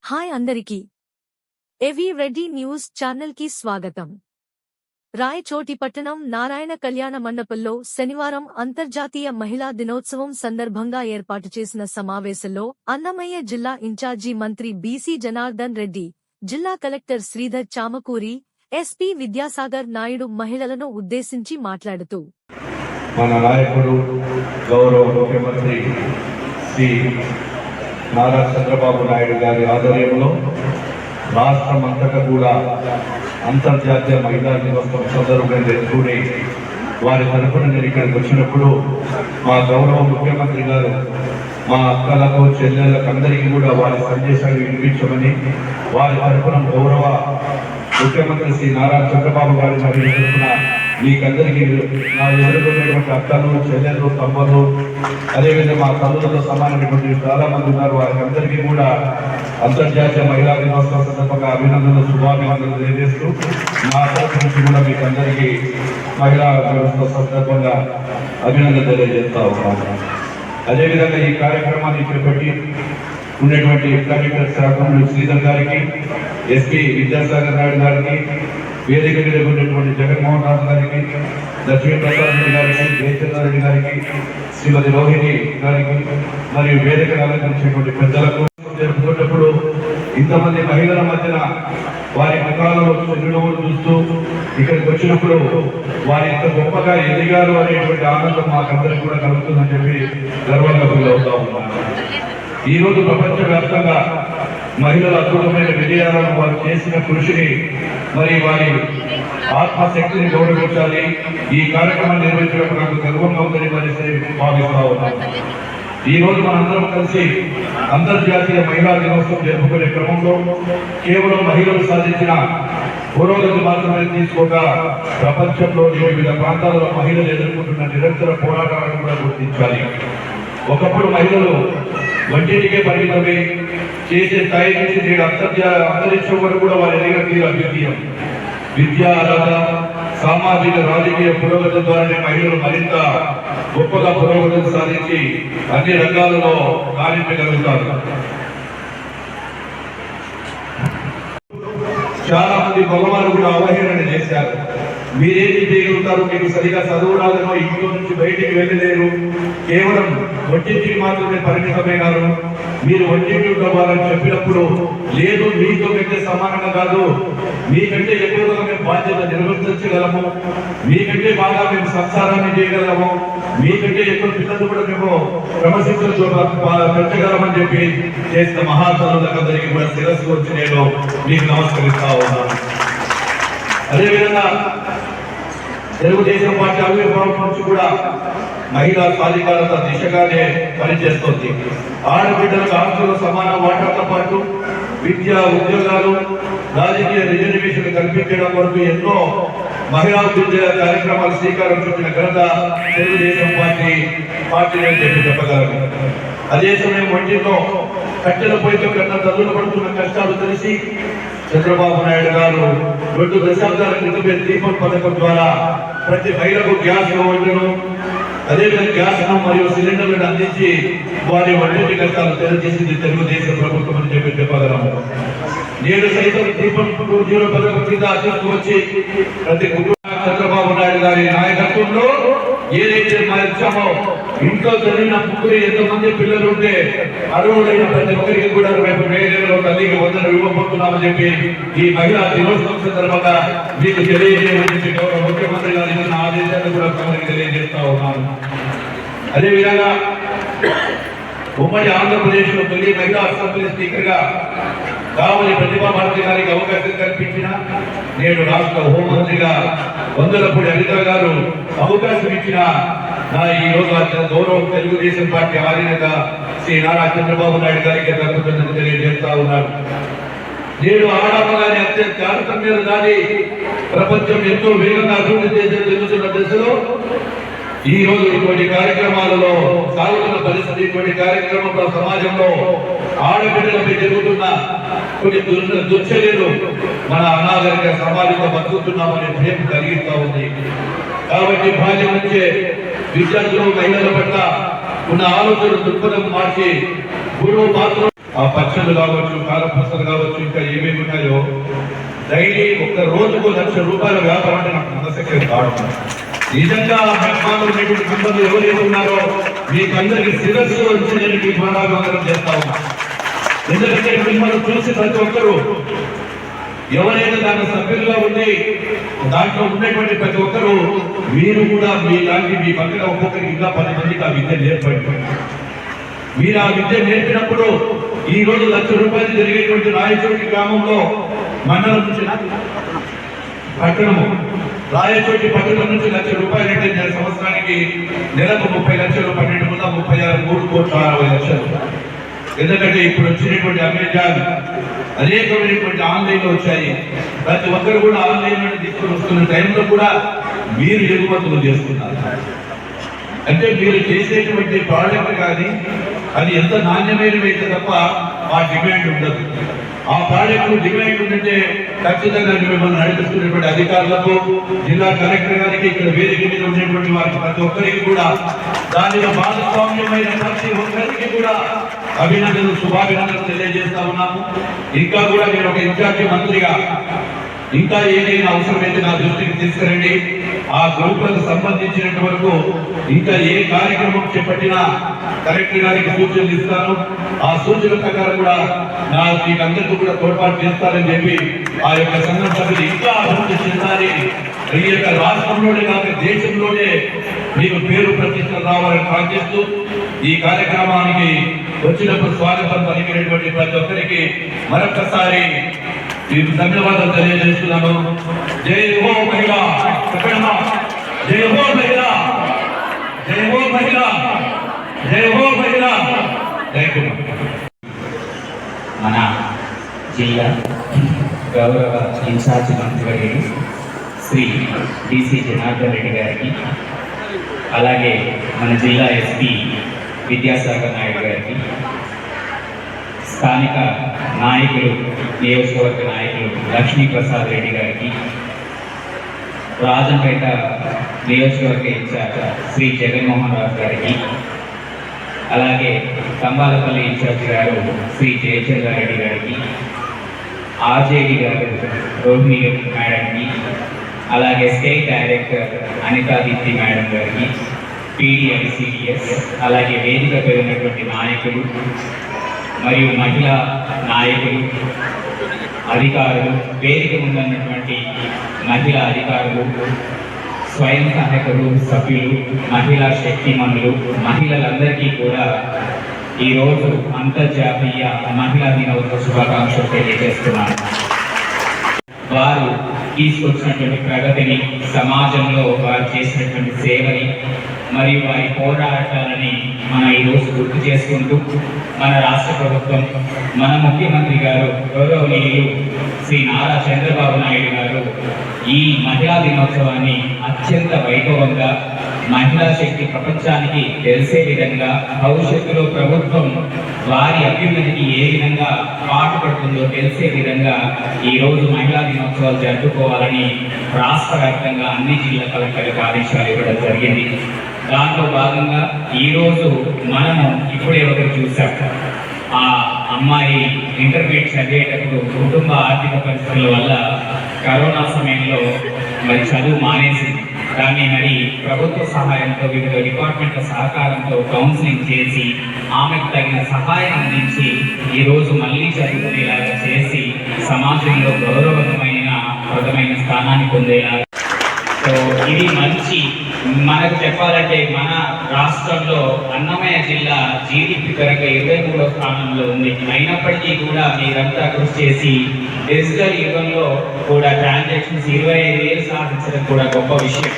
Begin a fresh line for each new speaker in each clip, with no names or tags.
Hi అందరికీ ఏవీ Reddy news channel కి స్వాగతం. రాయచోటి పట్టణం నారాయణ కళ్యాణ మండపంలో శనివారం అంతర్జాతీయ మహిళా దినోత్సవం సందర్భంగా ఏర్పాటు చేసిన సమావేశంలో అన్నమయ్య జిల్లా ఇన్ఛార్జి మంత్రి బీసీ జనార్దన్ రెడ్డి, జిల్లా కలెక్టర్ శ్రీధర్ చామకూరి, ఎస్పీ విద్యాసాగర్ నాయుడు మహిళలను ఉద్దేశించి మాట్లాడుతూ,
మన నాయకుడు గౌరవ ముఖ్యమంత్రి శ్రీ నారా చంద్రబాబు నాయుడు గారి ఆధ్వర్యంలో రాష్ట్రమంతటా కూడా అంతర్జాతీయ మహిళా దినోత్సవం సందర్భంగా జరుపుకుని వారి తరఫున నేను ఇక్కడికి వచ్చినప్పుడు మా గౌరవ ముఖ్యమంత్రి గారు మా అక్కలకు చెల్లెళ్ళకు అందరికీ కూడా వారి సందేశాలు వినిపించమని వారి తరఫున గౌరవ ముఖ్యమంత్రి శ్రీ నారా చంద్రబాబు గారి తరఫున మీకందరికీ నా ఎదుర్కొన్నటువంటి అక్కలు చెల్లెలు తమ్ములు అదేవిధంగా మా తల్లులతో సమానమైనటువంటి చాలా మంది ఉన్నారు. వారికి అందరికీ కూడా అంతర్జాతీయ మహిళా దినోత్సవం సందర్భంగా అభినందనలు శుభాభినందనలు తెలియజేస్తూ నా తరఫు నుంచి కూడా మీకు అందరికీ మహిళా దినోత్సవం సందర్భంగా అభినందనలు తెలియజేస్తా ఉన్నాను. అదేవిధంగా ఈ కార్యక్రమాన్ని చేపట్టి ఉన్నటువంటి కలెక్టర్ శాఖలు శ్రీధర్ గారికి, ఎస్పీ విద్యాసాగర్ నాయుడు గారికి, వేదిక మీద ఉన్నటువంటి జగన్మోహన్ రాజు గారికి, లక్ష్మీ ప్రసాద్ రెడ్డి గారికి, జయచంద్రారెడ్డి గారికి, శ్రీమతి రోహిణి గారికి మరియు వేదికను అలంకరించేటువంటి పెద్దలకు జరుపుకున్నప్పుడు ఇంతమంది మహిళల మధ్యన వారి ముఖాలలో చిరునవ్వులు చూస్తూ ఇక్కడికి వచ్చినప్పుడు వారి ఇంత గొప్పగా ఎదిగారు అనేటువంటి ఆనందం మాకందరికి కూడా కలుగుతుందని చెప్పి గర్వంగా ఫీల్ అవుతా ఉన్నాను. ఈ రోజు ప్రపంచవ్యాప్తంగా మహిళల అద్భుతమైన విజయాలను వారు చేసిన కృషిని మరి వారి ఆత్మశక్తిని గౌరవించాలి. ఈ కార్యక్రమాన్ని నిర్వహించడం నాకు గర్వంగా ఉందని మరి భావిస్తా ఉన్నాను. ఈ రోజు మనందరం కలిసి అంతర్జాతీయ మహిళా దినోత్సవం జరుపుకునే క్రమంలో కేవలం మహిళలు సాధించిన పురోగతి మాత్రమే తీసుకోక ప్రపంచంలో వివిధ ప్రాంతాలలో మహిళలు ఎదుర్కొంటున్న నిరంతర పోరాటాలను కూడా గుర్తించాలి. ఒకప్పుడు మహిళలు వంటింటికే పరిమితమై చేసే స్థాయి నుంచి నేడు అంతరిక్షం వరకు కూడా వారి ఎదిగిన అభివృద్ధి విద్య, అర్హత, సామాజిక రాజకీయ పురోగతి ద్వారానే మహిళలు మరింత గొప్పగా పురోగతిని సాధించి అన్ని రంగాలలో రాణించగలుగుతారు. చాలా మంది మగవారు కూడా అవహేళన చేశారు. మీరేమి చేయగలుగుతారు, మీకు సరిగా చదువు రాదనో, ఇంట్లో నుంచి బయటికి వెళ్ళలేరు, కేవలం వంటింటికి మాత్రమే పరిమితమైనారు, మీరు వంటింటి కావాలని చెప్పినప్పుడు లేదు, మీతో కంటే సమానంగా కాదు, మీకంటే ఎక్కువగా మేము బాధ్యత నిర్వర్తించగలము, మీకంటే బాగా మేము సంసారాన్ని చేయగలము, మీకంటే ఎక్కువ పిల్లలు కూడా మేము క్రమశిక్షణతో పెంచగలమని చెప్పి చేసిన మహాతనులందరికీ కూడా శిరస్సు వచ్చి నేను మీకు నమస్కరిస్తా ఉన్నాను. అదేవిధంగా తెలుగుదేశం పార్టీ ఆవిర్భావం నుంచి కూడా మహిళా సాధికారత దిశగానే పనిచేస్తోంది. ఆడబిడ్డలకు ఆస్తుల సమాన వాటాతో పాటు విద్య, ఉద్యోగాలు, రాజకీయ రిజర్వేషన్ కల్పించడం వరకు ఎన్నో మహిళా విద్య కార్యక్రమాలు శ్రీకారం చుట్టిన ఘనత తెలుగుదేశం పార్టీ చెప్పగలరు. అదే సమయం వంటిలో కట్టెల పొయ్యితో కన్నా తల్లులు పడుతున్న కష్టాలు తెలిసి చంద్రబాబు నాయుడు గారు 2 దశాబ్దాల క్రితమే దీపం పథకం ద్వారా ప్రతి మహిళకు గ్యాస్ ఇవ్వడం, అదేవిధంగా గ్యాస్ మరియు సిలిండర్లను అందించి వారి వంటి కష్టాలు తెలియజేసింది తెలుగుదేశం ప్రభుత్వం అని చెప్పి చెప్పగలము. నేడు సైతం దీపం 2.0 పథకం కింద తీసుకువచ్చి ప్రతి కుటుంబ చంద్రబాబు నాయుడు గారి నాయకత్వంలో ఏదైతే మనం ఇచ్చామో ఇంట్లో చదివిన ముగ్గురు ఎంతమంది పిల్లలు ఉంటే అర్హులైన ప్రతి ఒక్కరికి కూడా రేపు మేలో తల్లికి 100 ఇవ్వబోతున్నామని చెప్పి ఈ మహిళా దినోత్సవం సందర్భంగా మీకు తెలియజేయమని చెప్పి గౌరవ ముఖ్యమంత్రి గారు ఇచ్చిన ఆదేశాలు కూడా కొందరికి తెలియజేస్తా ఉన్నాను. అదేవిధంగా ఉమ్మడి ఆంధ్రప్రదేశ్ లో తొలి మహిళా అసెంబ్లీ స్పీకర్ గా కావలి ప్రతిభా భారతి గారికి అవకాశం కల్పించిన నేడు రాష్ట్ర హోంమంత్రిగా వందలపూడి అనిత గారు అవకాశం ఇచ్చిన ఈ రోజు గౌరవ తెలుగుదేశం పార్టీ ఆధీనంగా శ్రీ నారా చంద్రబాబు నాయుడు గారికి కృతజ్ఞతలు తెలియజేస్తా ఉన్నారు. నేడు ఆడగానే అత్యంత తారతమ్యాలు దాని ప్రపంచం ఎంతో వేగంగా అభివృద్ధి చెందుతున్న దశలో ఈ రోజు ఇటువంటి కార్యక్రమాలలో సాగుతున్న పరిస్థితి, ఇటువంటి కార్యక్రమంలో సమాజంలో ఆడబిడ్డలపై జరుగుతున్న కొన్ని దుశ్చర్యలు మన అనాగరిక సమాజంలో బతుకుతున్నామనే భయం కలిగిస్తా ఉంది. కాబట్టి బాల్యం నుంచే విద్యార్థులు, మహిళల పట్ల ఉన్న ఆలోచన దృక్పథం మార్చి గురువు మాత్రం ఆ పచ్చళ్ళు కావచ్చు, కారపూసలు కావచ్చు, ఇంకా ఏమేమి ఉన్నాయో డైలీ ఒక్క రోజుకు ₹1,00,000 వ్యాపారం అంటే నాకు నమ్మశక్యం కాదు. నిజంగా మెహమానులు ఉన్నటువంటి మెంబర్లు ఎవరైతే ఉన్నారో మీకందరికి శిరస్సు వచ్చి నేను మీ పునరాగమనం చేస్తా ఉన్నా. ఎందుకంటే మిమ్మల్ని చూసి ప్రతి ఒక్కరూ ఎవరైతే దాని సభ్యులుగా ఉండి దాంట్లో ఉన్నటువంటి ప్రతి ఒక్కరూ మీరు కూడా మీలాంటి మీ పక్కన ఒక్కొక్కరికి ఇంకా 10 మందికి ఆ విద్య నేర్పండి. మీరు ఆ విద్య నేర్పినప్పుడు ఈ రోజు ₹1,00,000 జరిగేటువంటి రాయచోటి గ్రామంలో మండలం నుంచి పట్టణము రాయచోటి పట్టణం నుంచి ₹1,00,000 అంటే సంవత్సరానికి నెలకు 30 లక్షలు, 12 ముందు 36 3,60,00,000. ఎందుకంటే ఇప్పుడు వచ్చినటువంటి అమెజాన్ అనేకమైనటువంటి ఆన్లైన్లో వచ్చాయి. ప్రతి ఒక్కరు కూడా ఆన్లైన్ నుండి తీసుకొని వస్తున్న టైంలో కూడా మీరు ఎగుమతులు చేస్తున్నారు. అంటే మీరు చేసేటువంటి ప్రోడక్ట్ కానీ అది ఎంత నాణ్యమైనవైతే తప్ప ఆ డిమాండ్ ఉండదు. ఆ ప్రోడక్ట్ డిమాండ్ ఉందంటే ఖచ్చితంగా మిమ్మల్ని నడిపిస్తున్నటువంటి అధికారులకు, జిల్లా కలెక్టర్ గారికి, ఇక్కడ వేదిక మీద ఉన్నటువంటి వారికి ప్రతి ఒక్కరికి కూడా దానిలో భాగస్వామ్యమైన ప్రతి ఒక్కరికి కూడా అభినందనలు, శుభాభినందనలు తెలియజేస్తా ఉన్నాము. ఇంకా కూడా నేను ఒక ఇన్ఛార్జి మంత్రిగా ఇంకా ఏదైనా అవసరమైతే నా దృష్టికి తీసుకురండి. ఆ గ్రూపులకు సంబంధించినంత వరకు ఇంకా ఏ కార్యక్రమం చేపట్టినా కలెక్టర్ గారికి సూచనలు ఇస్తాను. ఆ సూచనల ప్రకారం కూడా మీకు అందరికీ కూడా తోడ్పాటు చేస్తారని చెప్పి ఆ యొక్క సంఘం సభ్యులు ఇంకా అభివృద్ధి చెందాలి. ఈ యొక్క రాష్ట్రంలోనే కాక దేశంలోనే మీకు పేరు ప్రతిష్టలు రావాలని ప్రార్థిస్తూ ఈ కార్యక్రమానికి వచ్చినప్పుడు స్వాగతం పలికినటువంటి ప్రతి ఒక్కరికి మరొకసారి మీకు ధన్యవాదాలు తెలియజేస్తున్నాను. జై హో మహిళా, జై హో మహిళా, జై హో మహిళా, జై హో మహిళా. Thank you.
మన జిల్లా గౌరవ ఇన్ఛార్జ్ మంత్రివర్యులు శ్రీ డిసి జనార్దన్ రెడ్డి గారికి, అలాగే మన జిల్లా ఎస్పీ విద్యాసాగర్ నాయుడు గారికి, స్థానిక నాయకులు, నియోజకవర్గ నాయకులు లక్ష్మీప్రసాద్ రెడ్డి గారికి, రాజంపేట నియోజకవర్గ ఇన్ఛార్జ్ శ్రీ జగన్మోహన్ రావు గారికి, అలాగే కంబాలపల్లి ఇన్ఛార్జ్ గారు శ్రీ జయచంద్రారెడ్డి గారికి, ఆర్జేడి గారు రోహిణి మేడంకి, అలాగే state director Anita Deepti madam గారికి, పీడిఎంసిడిఎస్, అలాగే వేదిక పెరిగినటువంటి నాయకులు మరియు మహిళా నాయకులు, అధికారులు, వేదిక ముందున్నటువంటి మహిళా అధికారులు, స్వయం సహాయకులు, సభ్యులు, మహిళా శక్తిమణులు, మహిళలందరికీ కూడా ఈరోజు అంతర్జాతీయ మహిళా దినోత్సవ శుభాకాంక్షలు తెలియజేస్తున్నాను. వారు తీసుకొచ్చినటువంటి ప్రగతిని, సమాజంలో వారు చేసినటువంటి సేవని మరియు వారి పోరాటాలని మనం ఈరోజు గుర్తు చేసుకుంటూ మన రాష్ట్ర ప్రభుత్వం, మన ముఖ్యమంత్రి గారు గౌరవనీయులు శ్రీ నారా చంద్రబాబు నాయుడు గారు ఈ మహిళా దినోత్సవాన్ని అత్యంత వైభవంగా, మహిళా శక్తి ప్రపంచానికి తెలిసే విధంగా, భవిష్యత్తులో ప్రభుత్వం వారి అభ్యున్నతికి ఏ విధంగా పాటుపడుతుందో తెలిసే విధంగా ఈరోజు మహిళా దినోత్సవాలు జరుపుకోవాలని రాష్ట్ర వ్యాప్తంగా అన్ని జిల్లా కలెక్టర్లకు ఆదేశాలు ఇవ్వడం జరిగింది. దాంట్లో భాగంగా ఈరోజు మనము ఇప్పుడే ఒకరు చూసాం. ఆ అమ్మాయి ఇంటర్మీడియట్ చదివేటప్పుడు కుటుంబ ఆర్థిక పరిస్థితుల వల్ల కరోనా సమయంలో మరి చదువు మానేసింది. దాన్ని మరి ప్రభుత్వ సహాయంతో, వివిధ డిపార్ట్మెంట్ల సహకారంతో కౌన్సిలింగ్ చేసి ఆమెకు తగిన సహాయం అందించి ఈరోజు మళ్ళీ చదువుకునేలాగా చేసి సమాజంలో గౌరవమైన ప్రథమైన స్థానాన్ని పొందేలా. సో ఇది మంచి, మనకు చెప్పాలంటే మన రాష్ట్రంలో అన్నమయ్య జిల్లా జీడిపి పరంగా 23వ స్థానంలో ఉంది. అయినప్పటికీ కూడా మీరంతా కృషి చేసి డిజిటల్ యుగంలో కూడా ట్రాన్సాక్షన్స్ 25,000 సాధించడం కూడా గొప్ప విషయం.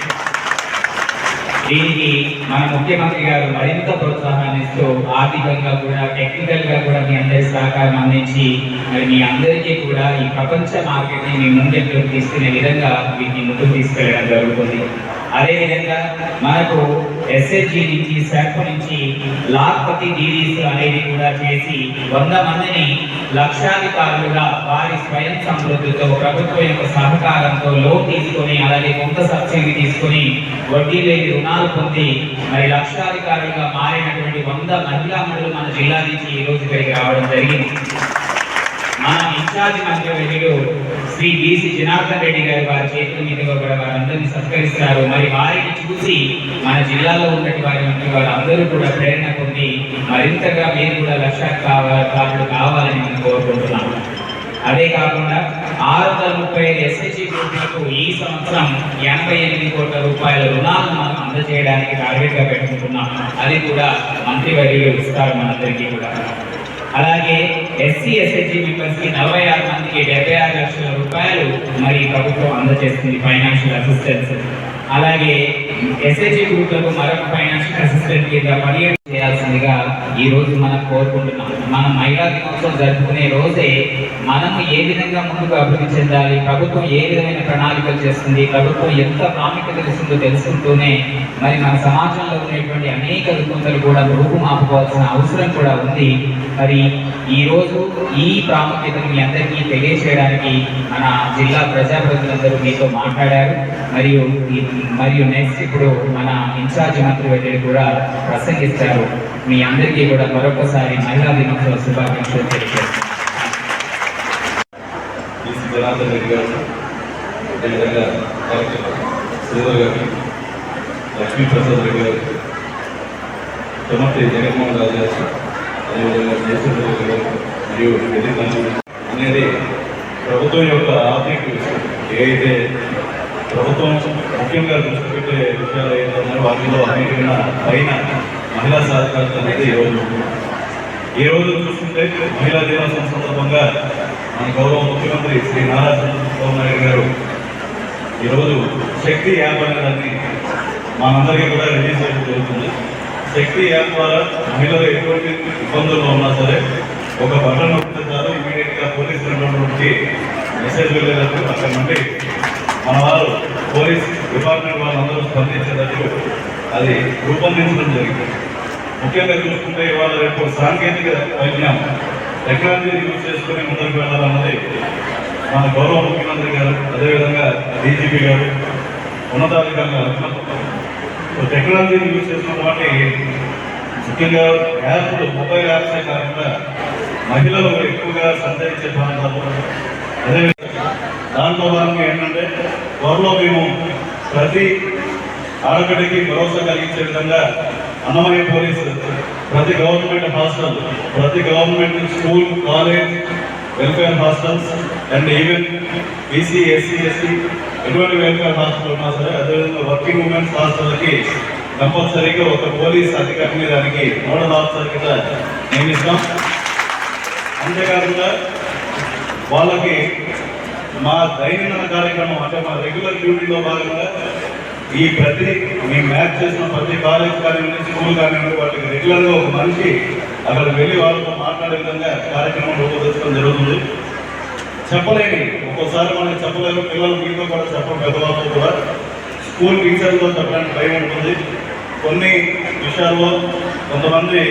దీనికి మన ముఖ్యమంత్రి గారు మరింత ప్రోత్సాహాన్ని ఇస్తూ ఆర్థికంగా కూడా, టెక్నికల్ గా కూడా మీ అందరి సహకారం అందించి మరి మీ అందరికీ కూడా ఈ ప్రపంచ మార్కెట్ ని మీ ముందుకు తీసుకునే విధంగా వీటిని ముందుకు తీసుకెళ్ళడం జరుగుతుంది. అదేవిధంగా మనకు ఎస్హెచ్జి నుంచి సర్ప్ నుంచి లాక్పతి డీడీస్ అనేది కూడా చేసి 100 మందిని లక్షాధికారులుగా వారి స్వయం సమృద్ధితో ప్రభుత్వం యొక్క సహకారంతో లోన్ తీసుకొని అలాగే కొంత సబ్సిడీ తీసుకొని వడ్డీ లేని రుణాలు పొంది మరి లక్షాధికారులుగా మారినటువంటి 100 మహిళా మండలు మన జిల్లా నుంచి ఈ రోజు ఇక్కడికి రావడం జరిగింది. మన ఇన్ఛార్జ్ మంత్రివర్యులు శ్రీ బీసీ జనార్దన్ రెడ్డి గారు వారి చేతుల మీదుగా కూడా వారందరినీ సత్కరిస్తారు. మరి వారిని చూసి మన జిల్లాలో ఉన్నటువంటి వారందరూ కూడా ప్రేరణ పొంది మరింతగా మీరు కూడా లక్షాధికారులు కావాలని మనం కోరుకుంటున్నాము. అదే కాకుండా 635 ఎస్హెచ్జి గ్రూపులకు ఈ సంవత్సరం 88 కోట్ల రూపాయల రుణాలను మనం అందజేయడానికి టార్గెట్ గా పెట్టుకుంటున్నాం. అది కూడా మంత్రివర్యులు ఇస్తారు మనందరికీ కూడా. అలాగే ఎస్సీ ఎస్హెచ్జి మెంబర్స్ కి 46 మందికి 76 లక్షల రూపాయలు మరి ప్రభుత్వం అందజేస్తుంది ఫైనాన్షియల్ అసిస్టెన్స్. అలాగే ఎస్హెచ్జి గ్రూపులకు మరొక ఫైనాన్షియల్ అసిస్టెంట్ కింద 17 చేయాల్సిందిగా ఈ రోజు మనం కోరుకుంటున్నాం. మనం మహిళా దినోత్సవం జరుపుకునే రోజే మనము ఏ విధంగా ముందుకు అభివృద్ధి చెందాలి, ప్రభుత్వం ఏ విధమైన ప్రణాళికలు చేస్తుంది, ప్రభుత్వం ఎంత ప్రాముఖ్యత ఇస్తుందో తెలుసుకుంటూనే మరి మన సమాజంలో ఉన్నటువంటి అనేక రుగ్మతలు కూడా రూపుమాపుకోవాల్సిన అవసరం కూడా ఉంది. మరి ఈ రోజు ఈ ప్రాముఖ్యతను మీ అందరికీ తెలియజేయడానికి మన జిల్లా ప్రజాప్రతినిధులందరూ మీతో మాట్లాడారు. మరియు నెక్స్ట్ ఇప్పుడు మన ఇన్ఛార్జ్ మంత్రివర్యులు కూడా ప్రసంగిస్తారు. మీ అందరికీ కూడా మరొకసారి మహిళా దినోత్సవ శుభాకాంక్షలు తెలియజేస్తున్నాను.
జనార్దన్ రెడ్డి గారు, అదేవిధంగా శ్రీధర్ గారు, లక్ష్మీప్రసాద్ రెడ్డి గారు, చమర్తి జగన్మోహన్ రాజు గారు, అదేవిధంగా జయచంద్ర రెడ్డి గారు మరియు అనేది ప్రభుత్వం యొక్క ఆర్థిక విషయం. ఏదైతే ప్రభుత్వం ముఖ్యంగా దృష్టి పెట్టే విషయాలు ఏదైతే ఉన్నాయో వాటిలో అనేకమైన పైన మహిళా సాధికారత అనేది ఈ రోజు చూస్తుంటే మహిళా దినోత్సవం సందర్భంగా మన గౌరవ ముఖ్యమంత్రి శ్రీ నారా చంద్రబాబు నాయుడు గారు ఈరోజు శక్తి యాప్ అనేదాన్ని మనందరికీ కూడా రిలీజ్ చేయడం జరుగుతుంది. శక్తి యాప్ ద్వారా మహిళలు ఎటువంటి ఇబ్బందుల్లో ఉన్నా సరే ఒక బటన్ నొక్కితే చాలు ఇమీడియట్గా పోలీస్ కంట్రోల్ నుంచి మెసేజ్ వెళ్ళేటప్పుడు అక్కడ నుండి మన వారు పోలీస్ డిపార్ట్మెంట్ వాళ్ళందరూ స్పందించేటట్టు అది రూపొందించడం జరిగింది. ముఖ్యంగా చూసుకుంటే ఇవాళ రేపు సాంకేతిక పరిజ్ఞానం టెక్నాలజీని యూజ్ చేసుకుని ముందుకు వెళ్ళాలన్నది మన గౌరవ ముఖ్యమంత్రి గారు, అదేవిధంగా డీజీపీ గారు, ఉన్నతాధికారులు అనుకున్నారు. టెక్నాలజీని యూజ్ చేసుకున్న వాటి ముఖ్యంగా యాప్లు, మొబైల్ యాప్సే కాకుండా మహిళలు ఎక్కువగా సంచరించే ప్రాంతాలు, అదేవిధంగా దాంట్లో భాగంగా ఏంటంటే త్వరలో మేము ప్రతి ఆడబిడ్డకి భరోసా కలిగించే విధంగా అన్నమయ్య పోలీసు ప్రతి గవర్నమెంట్ హాస్టల్, ప్రతి government school, college, welfare hostels and even BC, SC, ST ఎటువంటి వెల్ఫేర్ హాస్టల్ ఉన్నా సరే అదేవిధంగా వర్కింగ్ ఉమెన్స్ హాస్టల్కి కంపల్సరీగా ఒక పోలీస్ అధికారిని దానికి నోడల్ ఆఫీసర్ కింద నియమిస్తాం. అంతేకాకుండా వాళ్ళకి మా దైనందిన కార్యక్రమం అంటే మా రెగ్యులర్ డ్యూటీలో భాగంగా మీ మ్యాచ్ చేసిన ప్రతి కాలేజ్ కానివ్వండి, స్కూల్ కానివ్వండి, వాటికి రెగ్యులర్గా ఒక మనిషి అక్కడ వెళ్ళి వాళ్ళతో మాట్లాడే విధంగా కార్యక్రమం రూపొందించడం జరుగుతుంది. చెప్పలేని ఒక్కోసారి మనకి చెప్పలేరు, పిల్లలు మీతో కూడా చెప్పడం, పెద్దవాళ్ళతో కూడా స్కూల్ టీచర్లతో చెప్పడానికి భయం ఉంటుంది. కొన్ని విషయాల్లో కొంతమంది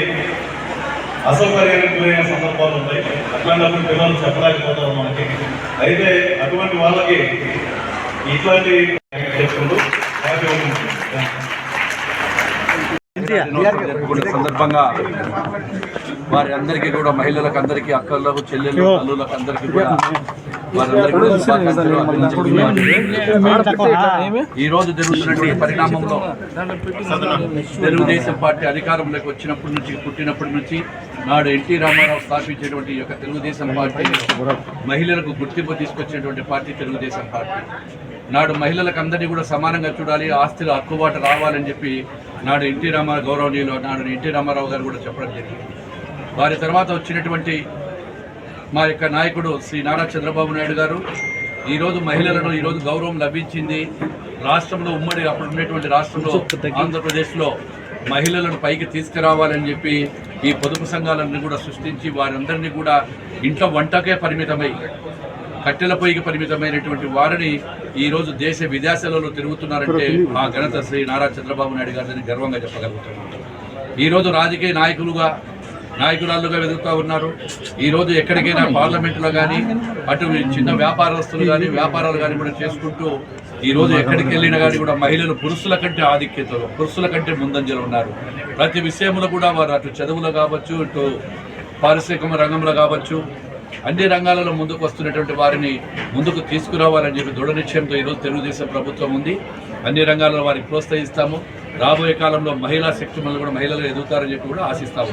అసౌకర్యానికి గురైన సందర్భాలు ఉంటాయి. అట్లాంటప్పుడు పిల్లలు చెప్పలేకపోతారు మనకి. అయితే అటువంటి వాళ్ళకి ఇట్లాంటి చెప్పుకుంటూ
సందర్భంగా వారి అందరికీ కూడా మహిళలకు అందరికీ, అక్కలకు, చెల్లెలు, అల్లులకు అందరికీ కూడా ఈ రోజు జరుగుతున్న పరిణామంలో తెలుగుదేశం పార్టీ అధికారంలోకి వచ్చినప్పటి నుంచి, పుట్టినప్పటి నుంచి నాడు ఎన్టీ రామారావు స్థాపించేటువంటి ఈ యొక్క తెలుగుదేశం పార్టీ మహిళలకు గుర్తింపు తీసుకొచ్చినటువంటి పార్టీ తెలుగుదేశం పార్టీ. నాడు మహిళలకు అందరినీ కూడా సమానంగా చూడాలి, ఆస్తులు హక్కుబాటు రావాలని చెప్పి నాడు ఎన్టీ రామారావు గౌరవనీయులు నాడు ఎన్టీ రామారావు గారు కూడా చెప్పడం జరిగింది. వారి తర్వాత వచ్చినటువంటి మా యొక్క నాయకుడు శ్రీ నారా చంద్రబాబు నాయుడు గారు ఈరోజు మహిళలను ఈరోజు గౌరవం లభించింది. రాష్ట్రంలో ఉమ్మడి అప్పుడు ఉన్నటువంటి రాష్ట్రంలో ఆంధ్రప్రదేశ్లో మహిళలను పైకి తీసుకురావాలని చెప్పి ఈ పొదుపు సంఘాలన్నీ కూడా సృష్టించి వారందరినీ కూడా ఇంట్లో వంటకే పరిమితమై కట్టెల పొయ్యికి పరిమితమైనటువంటి వారిని ఈరోజు దేశ విదేశాలలో తిరుగుతున్నారంటే ఆ ఘనత శ్రీ నారా చంద్రబాబు నాయుడు గారిని గర్వంగా చెప్పగలుగుతున్నాం. ఈరోజు రాజకీయ నాయకురాలుగా వెతుకుతూ ఉన్నారు. ఈరోజు ఎక్కడికైనా పార్లమెంటులో కానీ అటు చిన్న వ్యాపారస్తులు కానీ వ్యాపారాలు కానీ కూడా చేసుకుంటూ ఈరోజు ఎక్కడికి వెళ్ళినా కానీ కూడా మహిళలు పురుషుల కంటే ఆధిక్యతలో, పురుషుల కంటే ముందంజలు ఉన్నారు. ప్రతి విషయంలో కూడా వారు అటు చదువులో కావచ్చు, ఇటు పారిశ్రామిక రంగంలో కావచ్చు, అన్ని రంగాలలో ముందుకు వస్తున్నటువంటి వారిని ముందుకు తీసుకురావాలని చెప్పి దృఢ నిశ్చయంతో ఈరోజు తెలుగుదేశం ప్రభుత్వం ఉంది. అన్ని రంగాల్లో వారికి ప్రోత్సహిస్తాము. రాబోయే కాలంలో మహిళా శక్తి కూడా మహిళలు ఎదుగుతారని చెప్పి కూడా ఆశిస్తాము.